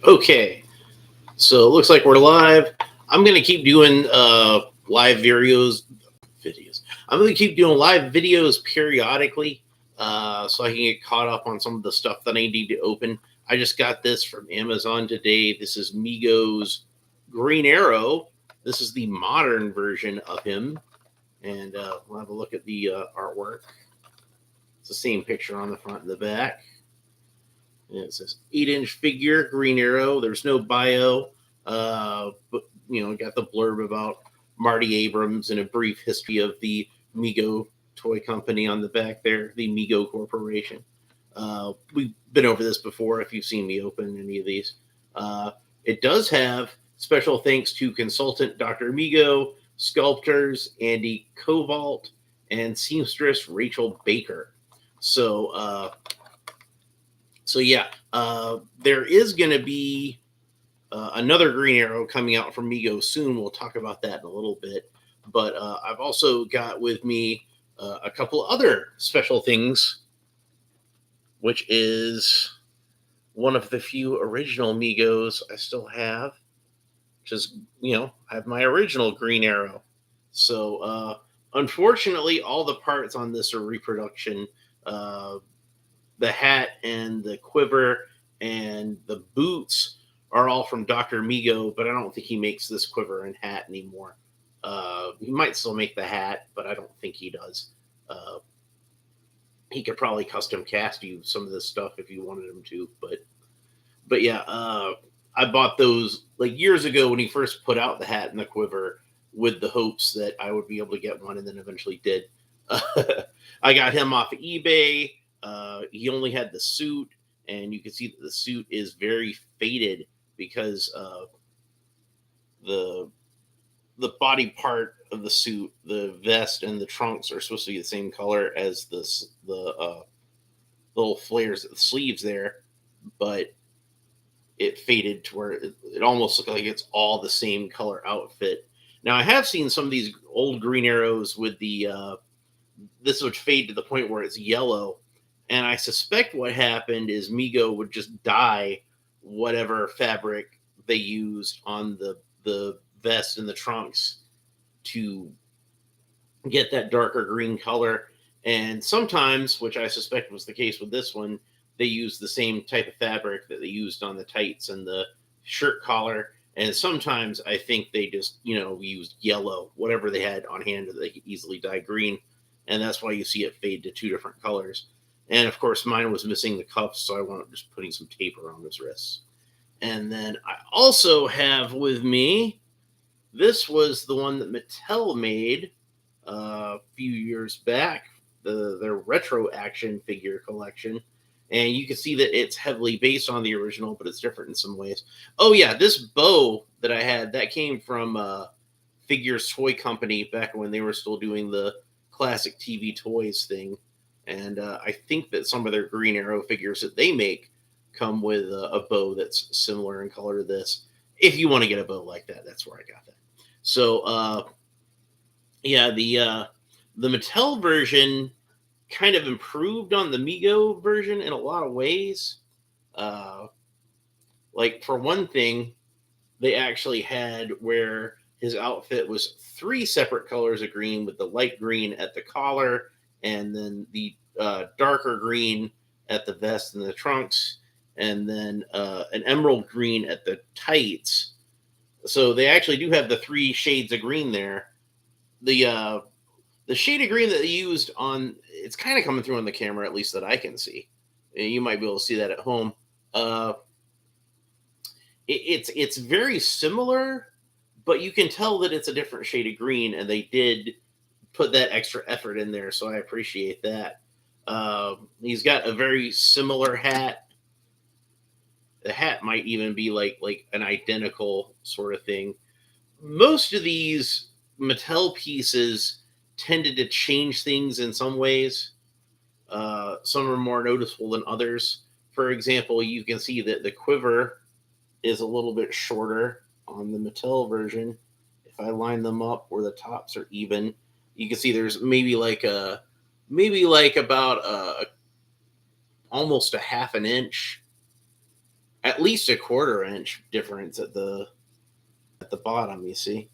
Okay, so it looks like we're live. I'm gonna keep doing live videos. I'm gonna keep doing live videos periodically, so I can get caught up on some of the stuff that I need to open. I just got this from Amazon today. This is Mego's Green Arrow. This is the modern version of him, and we'll have a look at the artwork. It's the same picture on the front and the back. And it says 8-inch figure, Green Arrow. There's no bio, but got the blurb about Marty Abrams and a brief history of the Mego toy company on the back there, the Mego Corporation. We've been over this before if you've seen me open any of these. It does have special thanks to consultant Dr. Mego, sculptors Andy Kovalt, and seamstress Rachel Baker. So yeah, there is going to be another Green Arrow coming out from Mego soon. We'll talk about that in a little bit. But I've also got with me a couple other special things, which is one of the few original Megos I still have, which is, I have my original Green Arrow. So unfortunately, all the parts on this are reproduction. The hat and the quiver and the boots are all from Dr. Mego, but I don't think he makes this quiver and hat anymore. He might still make the hat, but I don't think he does. He could probably custom cast you some of this stuff if you wanted him to, but yeah, I bought those like years ago when he first put out the hat and the quiver with the hopes that I would be able to get one, and then eventually did. I got him off of eBay. He only had the suit, and you can see that the suit is very faded because the body part of the suit, the vest and the trunks are supposed to be the same color as the little flares at the sleeves there, but it faded to where it almost looked like it's all the same color outfit. Now I have seen some of these old Green Arrows with the this would fade to the point where it's yellow. And I suspect what happened is Mego would just dye whatever fabric they used on the vest and the trunks to get that darker green color. And sometimes, which I suspect was the case with this one, they used the same type of fabric that they used on the tights and the shirt collar. And sometimes I think they just, used yellow, whatever they had on hand that they could easily dye green. And that's why you see it fade to two different colors. And of course, mine was missing the cuffs, so I wound up just putting some tape around his wrists. And then I also have with me, this was the one that Mattel made a few years back, their retro action figure collection. And you can see that it's heavily based on the original, but it's different in some ways. Oh yeah, this bow that I had, that came from Figures Toy Company back when they were still doing the classic TV toys thing. And I think that some of their Green Arrow figures that they make come with a bow that's similar in color to this. If you want to get a bow like that, that's where I got that. So, yeah, the Mattel version kind of improved on the Mego version in a lot of ways. Like, for one thing, they actually had where his outfit was 3 separate colors of green, with the light green at the collar and then the darker green at the vest and the trunks, and then an emerald green at the tights. So they actually do have the 3 shades of green there. The shade of green that they used on, it's kind of coming through on the camera, at least that I can see. You might be able to see that at home. It's very similar, but you can tell that it's a different shade of green, and they did put that extra effort in there, so I appreciate that. He's got a very similar hat. The hat might even be like an identical sort of thing. Most of these Mattel pieces tended to change things in some ways. Some are more noticeable than others. For example, you can see that the quiver is a little bit shorter on the Mattel version. If I line them up where the tops are even, you can see there's maybe about almost a half an inch at least a quarter inch difference at the bottom, you see.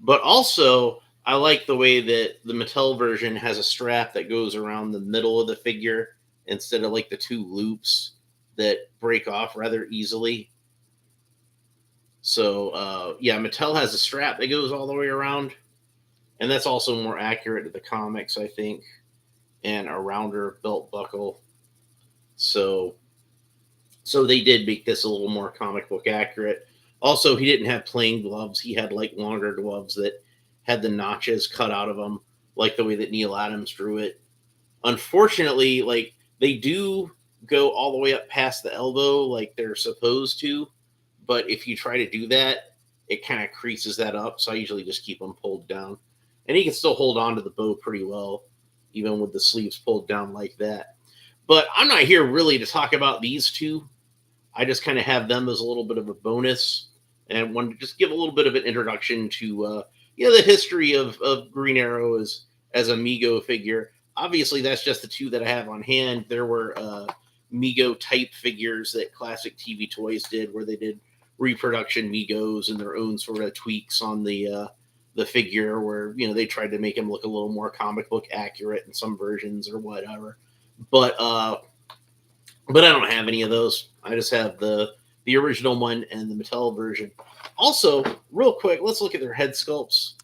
But also, I like the way that the Mattel version has a strap that goes around the middle of the figure instead of like the two loops that break off rather easily. So yeah, Mattel has a strap that goes all the way around, and that's also more accurate to the comics, I think, and a rounder belt buckle. So they did make this a little more comic book accurate. Also, he didn't have plain gloves; he had like longer gloves that had the notches cut out of them, like the way that Neil Adams drew it. Unfortunately, like they do go all the way up past the elbow, like they're supposed to, but if you try to do that, it kind of creases that up. So I usually just keep them pulled down, and he can still hold on to the bow pretty well, even with the sleeves pulled down like that. But I'm not here really to talk about these two. I just kind of have them as a little bit of a bonus, and wanted to just give a little bit of an introduction to the history of Green Arrow as a Mego figure. Obviously, that's just the two that I have on hand. There were Mego type figures that Classic TV Toys did, where they did reproduction Megos and their own sort of tweaks on the figure, where they tried to make him look a little more comic book accurate in some versions or whatever. But I don't have any of those. I just have the original one and the Mattel version. Also, real quick, let's look at their head sculpts.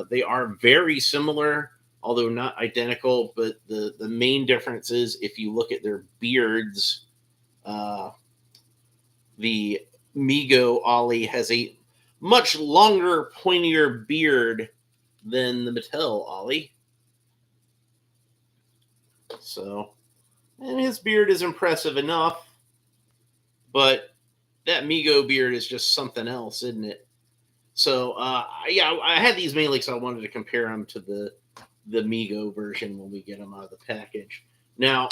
They are very similar, although not identical. But the main difference is if you look at their beards, the Mego Ollie has a much longer, pointier beard than the Mattel Ollie. So, and his beard is impressive enough, but that Mego beard is just something else, isn't it? So, yeah, I had these mainly because I wanted to compare them to the Mego version when we get them out of the package. Now,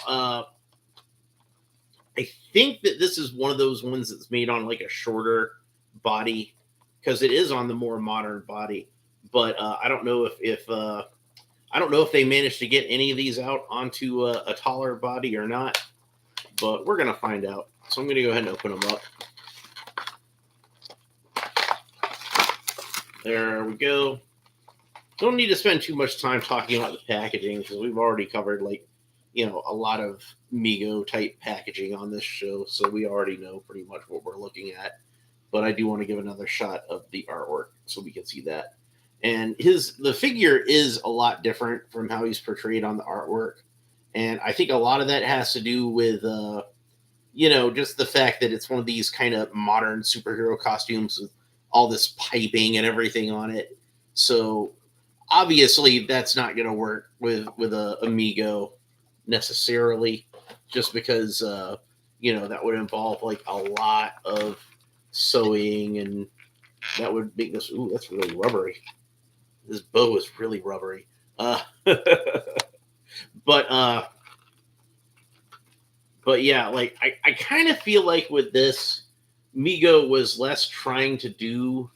I think that this is one of those ones that's made on like a shorter body because it is on the more modern body. But I don't know if I don't know if they managed to get any of these out onto a taller body or not. But we're gonna find out. So I'm gonna go ahead and open them up. There we go. Don't need to spend too much time talking about the packaging because we've already covered a lot of Mego type packaging on this show, so we already know pretty much what we're looking at. But I do want to give another shot of the artwork so we can see that. And the figure is a lot different from how he's portrayed on the artwork, and I think a lot of that has to do with just the fact that it's one of these kind of modern superhero costumes with all this piping and everything on it. So obviously that's not going to work with a Mego necessarily, just because that would involve like a lot of sewing, and that would make this. Ooh, that's really rubbery. This bow is really rubbery. But yeah, like I kind of feel like with this, Mego was less trying to do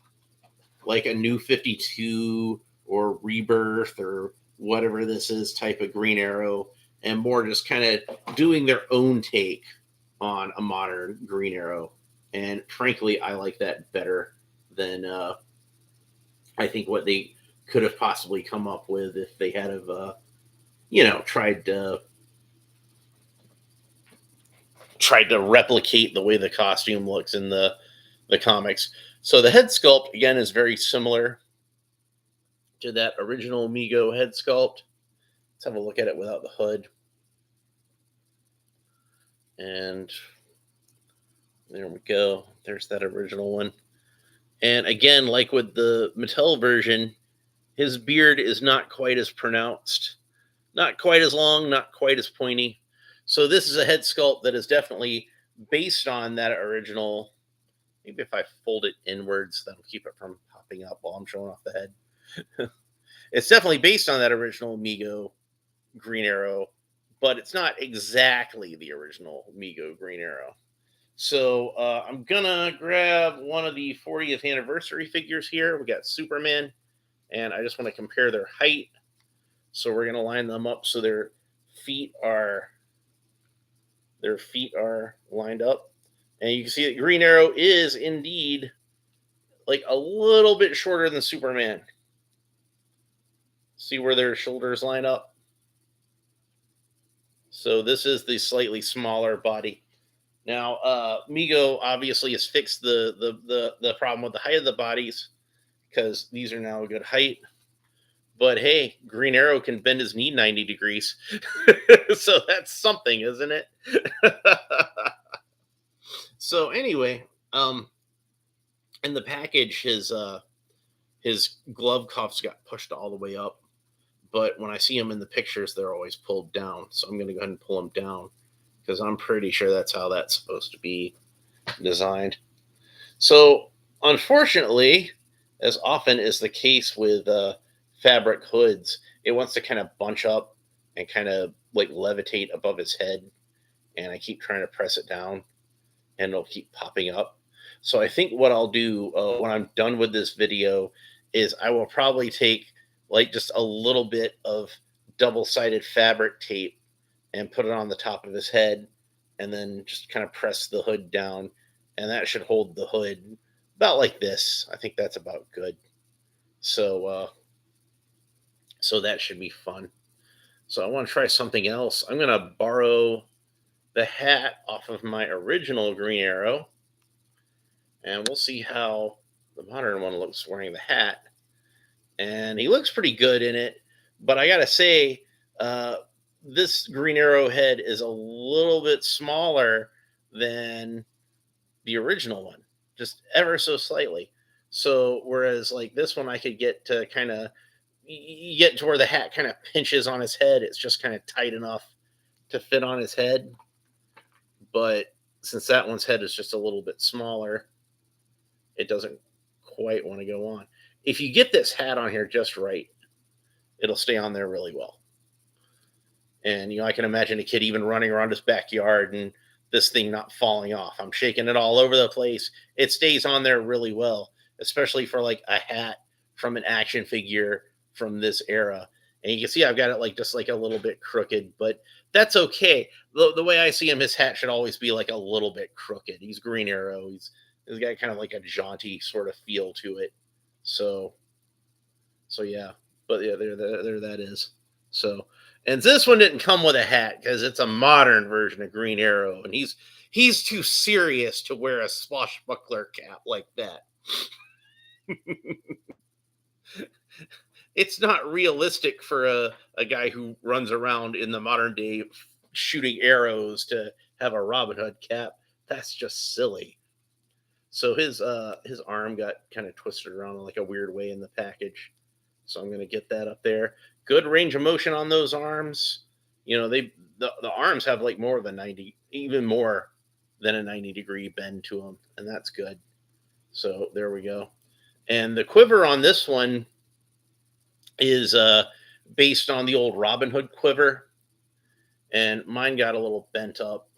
like a New 52 or Rebirth or whatever this is type of Green Arrow, and more just kind of doing their own take on a modern Green Arrow. And frankly, I like that better than I think what they could have possibly come up with if they had have tried to replicate the way the costume looks in the comics. So the head sculpt again is very similar to that original Mego head sculpt. Let's have a look at it without the hood. And there we go. There's that original one. And again, like with the Mattel version, his beard is not quite as pronounced, not quite as long, not quite as pointy. So this is a head sculpt that is definitely based on that original. Maybe if I fold it inwards, that'll keep it from popping up while I'm showing off the head. It's definitely based on that original Mego Green Arrow, but it's not exactly the original Mego Green Arrow. So I'm gonna grab one of the 40th anniversary figures here. We got Superman, and I just want to compare their height. So we're gonna line them up so their feet are lined up. And you can see that Green Arrow is indeed like a little bit shorter than Superman. See where their shoulders line up? So this is the slightly smaller body. Now, Mego obviously has fixed the problem with the height of the bodies because these are now a good height. But hey, Green Arrow can bend his knee 90 degrees. So that's something, isn't it? So anyway, in the package, his glove cuffs got pushed all the way up. But when I see them in the pictures, they're always pulled down. So I'm going to go ahead and pull them down because I'm pretty sure that's how that's supposed to be designed. So unfortunately, as often is the case with fabric hoods, it wants to kind of bunch up and kind of like levitate above his head. And I keep trying to press it down and it'll keep popping up. So I think what I'll do when I'm done with this video is I will probably take like just a little bit of double-sided fabric tape and put it on the top of his head and then just kind of press the hood down, and that should hold the hood about like this. I think that's about good. So that should be fun. So I want to try something else. I'm going to borrow the hat off of my original Green Arrow, and we'll see how the modern one looks wearing the hat. And he looks pretty good in it, but I gotta say, this Green Arrow head is a little bit smaller than the original one, just ever so slightly. So whereas like this one, I could get to kind of get to where the hat kind of pinches on his head. It's just kind of tight enough to fit on his head. But since that one's head is just a little bit smaller, it doesn't quite want to go on. If you get this hat on here just right, it'll stay on there really well. And I can imagine a kid even running around his backyard and this thing not falling off. I'm shaking it all over the place. It stays on there really well, especially for like a hat from an action figure from this era. And you can see I've got it like just like a little bit crooked, but that's okay. The way I see him, his hat should always be like a little bit crooked. He's Green Arrow. He's got kind of like a jaunty sort of feel to it. So yeah, but yeah, there that is. So, and this one didn't come with a hat because it's a modern version of Green Arrow, and he's too serious to wear a swashbuckler cap like that. It's not realistic for a guy who runs around in the modern day shooting arrows to have a Robin Hood cap. That's just silly. So his arm got kind of twisted around in like a weird way in the package. So I'm going to get that up there. Good range of motion on those arms. The arms have like more of a 90, even more than a 90-degree bend to them, and that's good. So there we go. And the quiver on this one is based on the old Robin Hood quiver, and mine got a little bent up,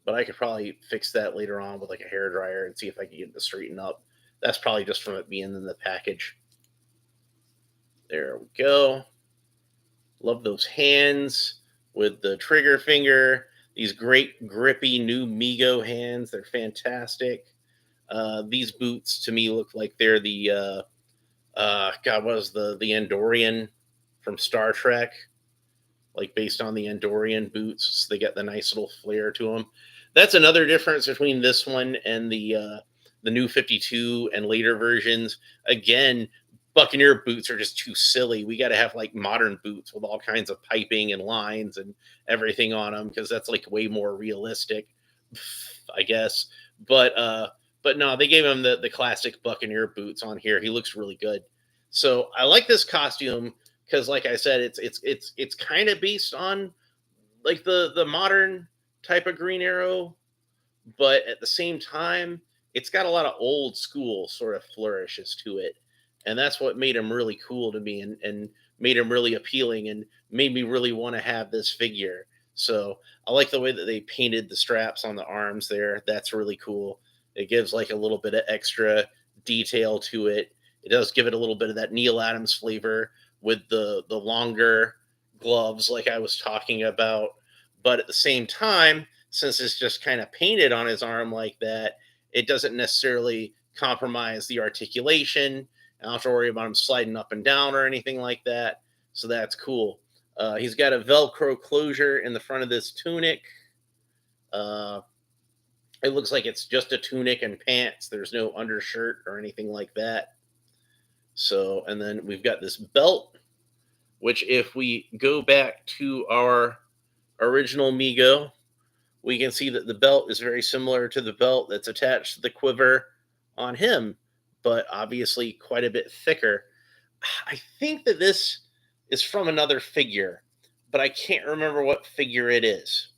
but I could probably fix that later on with like a hair dryer and see if I can get it to straighten up. That's probably just from it being in the package. There we go. Love those hands with the trigger finger. These great grippy new Mego hands. They're fantastic. These boots to me look like they're the God, what was the Andorian from Star Trek? Like based on the Andorian boots. So they got the nice little flair to them. That's another difference between this one and the new 52 and later versions. Again, Buccaneer boots are just too silly. We got to have like modern boots with all kinds of piping and lines and everything on them because that's like way more realistic, I guess. But no, they gave him the classic Buccaneer boots on here. He looks really good. So I like this costume because, like I said, it's kind of based on like the modern type of Green Arrow, but at the same time, it's got a lot of old school sort of flourishes to it. And that's what made him really cool to me and made him really appealing and made me really want to have this figure. So I like the way that they painted the straps on the arms there. That's really cool. It gives like a little bit of extra detail to it. It does give it a little bit of that Neil Adams flavor with the longer gloves like I was talking about. But at the same time, since it's just kind of painted on his arm like that, it doesn't necessarily compromise the articulation. I don't have to worry about him sliding up and down or anything like that. So that's cool. He's got a Velcro closure in the front of this tunic. Uh, it looks like it's just a tunic and pants. There's no undershirt or anything like that. So, and then we've got this belt, which if we go back to our original Mego, we can see that the belt is very similar to the belt that's attached to the quiver on him, but obviously quite a bit thicker. I think that this is from another figure, but I can't remember what figure it is.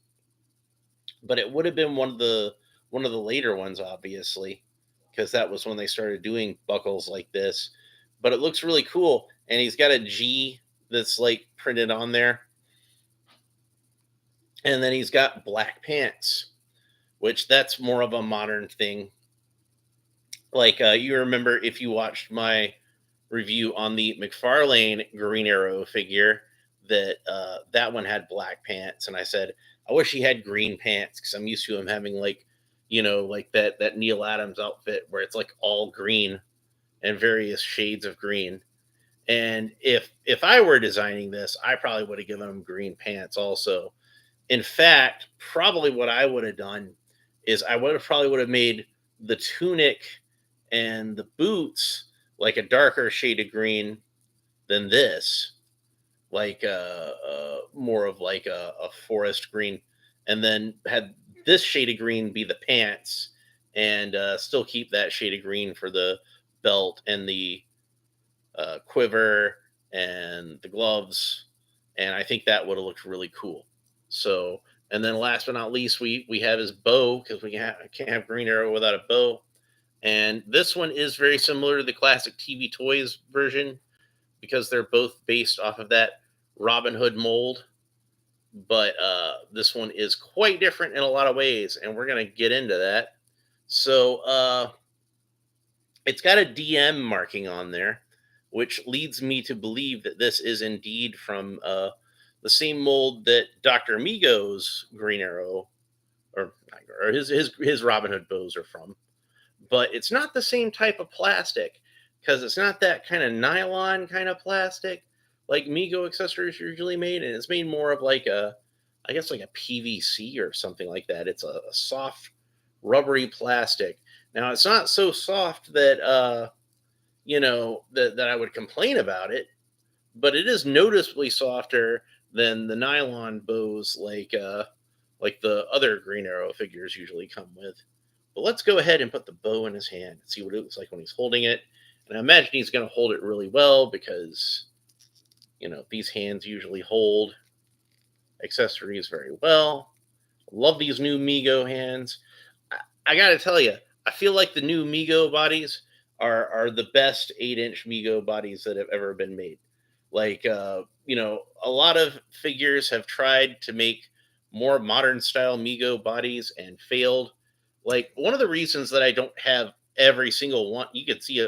But it would have been one of the later ones, obviously, because that was when they started doing buckles like this. But it looks really cool, and he's got a G that's like printed on there, and then he's got black pants, which that's more of a modern thing. Like you remember if you watched my review on the McFarlane Green Arrow figure, that that one had black pants, and I said I wish he had green pants because I'm used to him having like, like that Neil Adams outfit where it's like all green and various shades of green. And if I were designing this, I probably would have given him green pants also. In fact, probably what I would have done is I would have made the tunic and the boots like a darker shade of green than this, like more of like a forest green, and then had this shade of green be the pants, and still keep that shade of green for the belt and the quiver and the gloves, and I think that would have looked really cool. So, and then last but not least, we have his bow because can't have Green Arrow without a bow. And this one is very similar to the classic TV Toys version because they're both based off of that Robin Hood mold. But this one is quite different in a lot of ways, and we're gonna get into that. So it's got a DM marking on there, which leads me to believe that this is indeed from the same mold that Dr. Mego's Green Arrow or his Robin Hood bows are from. But it's not the same type of plastic because it's not that kind of nylon kind of plastic like Mego accessories are usually made, and it's made more of like I guess like a PVC or something like that. It's a soft, rubbery plastic. Now it's not so soft that that I would complain about it, but it is noticeably softer than the nylon bows like the other Green Arrow figures usually come with. But let's go ahead and put the bow in his hand and see what it looks like when he's holding it. And I imagine he's going to hold it really well because, these hands usually hold accessories very well. Love these new Mego hands. I got to tell you, I feel like the new Mego bodies are the best 8-inch Mego bodies that have ever been made. Like, a lot of figures have tried to make more modern style Mego bodies and failed. Like, one of the reasons that I don't have every single one, you can see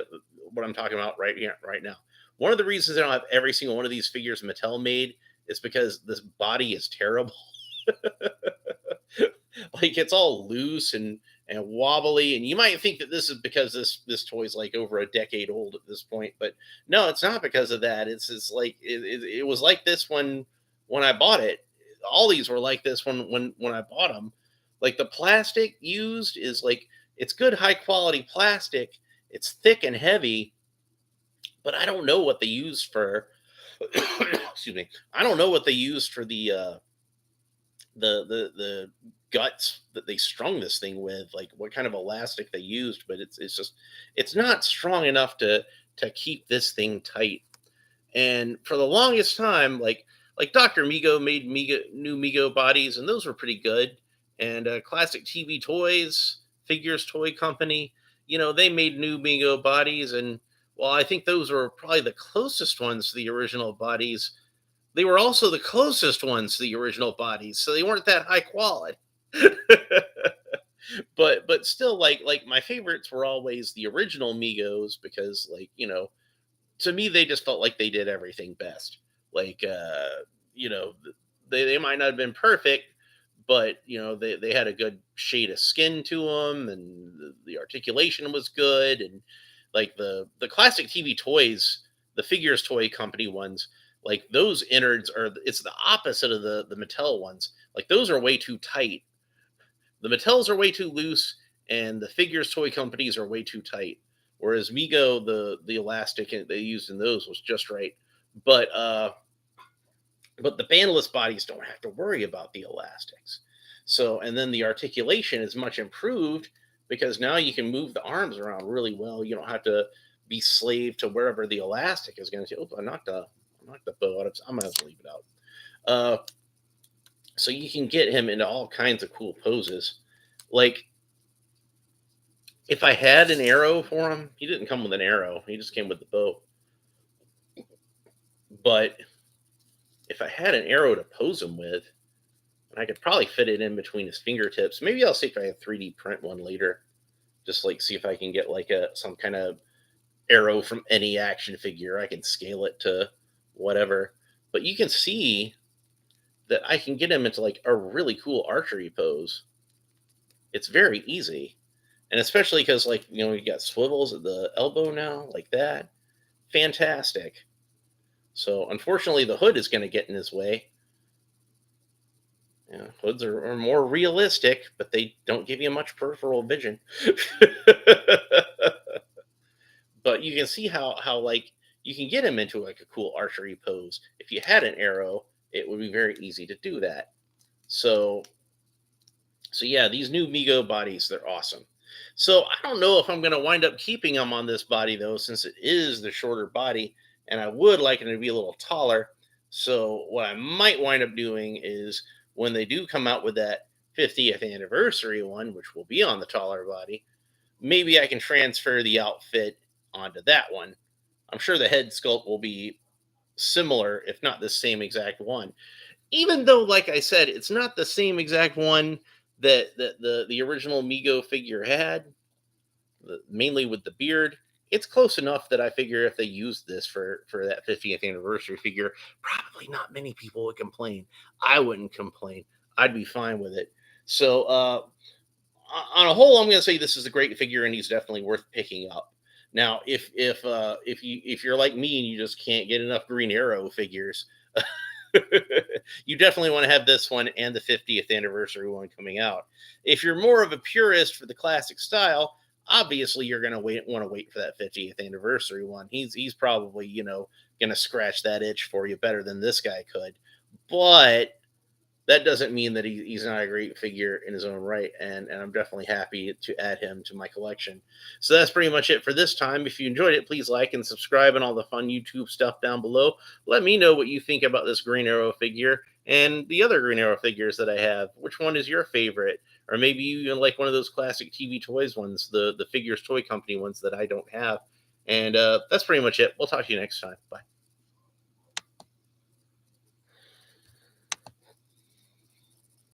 what I'm talking about right here, right now. One of the reasons I don't have every single one of these figures Mattel made is because this body is terrible. Like, it's all loose and wobbly, and you might think that this is because this toy's like over a decade old at this point, but no, it's not because of that. It's like it was like this when I bought it. All these were like this when I bought them. Like, the plastic used is like, it's good high quality plastic. It's thick and heavy, but I don't know what they used for. Excuse me. I don't know what they used for the guts that they strung this thing with, like what kind of elastic they used, but it's just it's not strong enough to keep this thing tight. And for the longest time, like Dr. Mego made new Mego bodies, and those were pretty good. And Classic TV Toys Figures Toy Company, they made new Mego bodies, and well, I think those were probably the closest ones to the original bodies. They were also the closest ones to the original bodies, so they weren't that high quality. But still, like my favorites were always the original Migos because, like, to me they just felt like they did everything best. Like, you know, they might not have been perfect, but they had a good shade of skin to them, and the articulation was good, and like the classic TV toys, the figures toy company ones, like those innards are, it's the opposite of the Mattel ones. Like those are way too tight. The Mattels are way too loose, and the figures toy companies are way too tight. Whereas Mego, the elastic they used in those was just right. But but the bandless bodies don't have to worry about the elastics. So, and then the articulation is much improved because now you can move the arms around really well. You don't have to be slave to wherever the elastic is going to. Oh, I knocked the bow out. I'm going to leave it out. Uh, so you can get him into all kinds of cool poses. Like if I had an arrow for him, he didn't come with an arrow. He just came with the bow. But if I had an arrow to pose him with, and I could probably fit it in between his fingertips. Maybe I'll see if I can 3D print one later. Just like see if I can get like some kind of arrow from any action figure. I can scale it to whatever. But you can see that I can get him into like a really cool archery pose. It's very easy. And especially because like, you got swivels at the elbow now, like that. Fantastic. So unfortunately the hood is going to get in his way. Yeah, hoods are more realistic, but they don't give you much peripheral vision. But you can see how like you can get him into like a cool archery pose. If you had an arrow, it would be very easy to do that. So yeah, these new Mego bodies, they're awesome. So I don't know if I'm going to wind up keeping them on this body though, since it is the shorter body, and I would like it to be a little taller. So what I might wind up doing is when they do come out with that 50th anniversary one, which will be on the taller body, maybe I can transfer the outfit onto that one. I'm sure the head sculpt will be similar, if not the same exact one. Even though, like I said, it's not the same exact one that the original Mego figure had, mainly with the beard. It's close enough that I figure if they used this for that 50th anniversary figure, probably not many people would complain. I wouldn't complain. I'd be fine with it. So on a whole, I'm going to say this is a great figure, and he's definitely worth picking up. Now, if you're like me and you just can't get enough Green Arrow figures, you definitely want to have this one and the 50th anniversary one coming out. If you're more of a purist for the classic style, obviously you're going to want to wait for that 50th anniversary one. He's probably going to scratch that itch for you better than this guy could. But that doesn't mean that he's not a great figure in his own right, and I'm definitely happy to add him to my collection. So that's pretty much it for this time. If you enjoyed it, please like and subscribe and all the fun YouTube stuff down below. Let me know what you think about this Green Arrow figure and the other Green Arrow figures that I have. Which one is your favorite? Or maybe you even like one of those classic TV toys ones, the Figures Toy Company ones that I don't have. And that's pretty much it. We'll talk to you next time. Bye.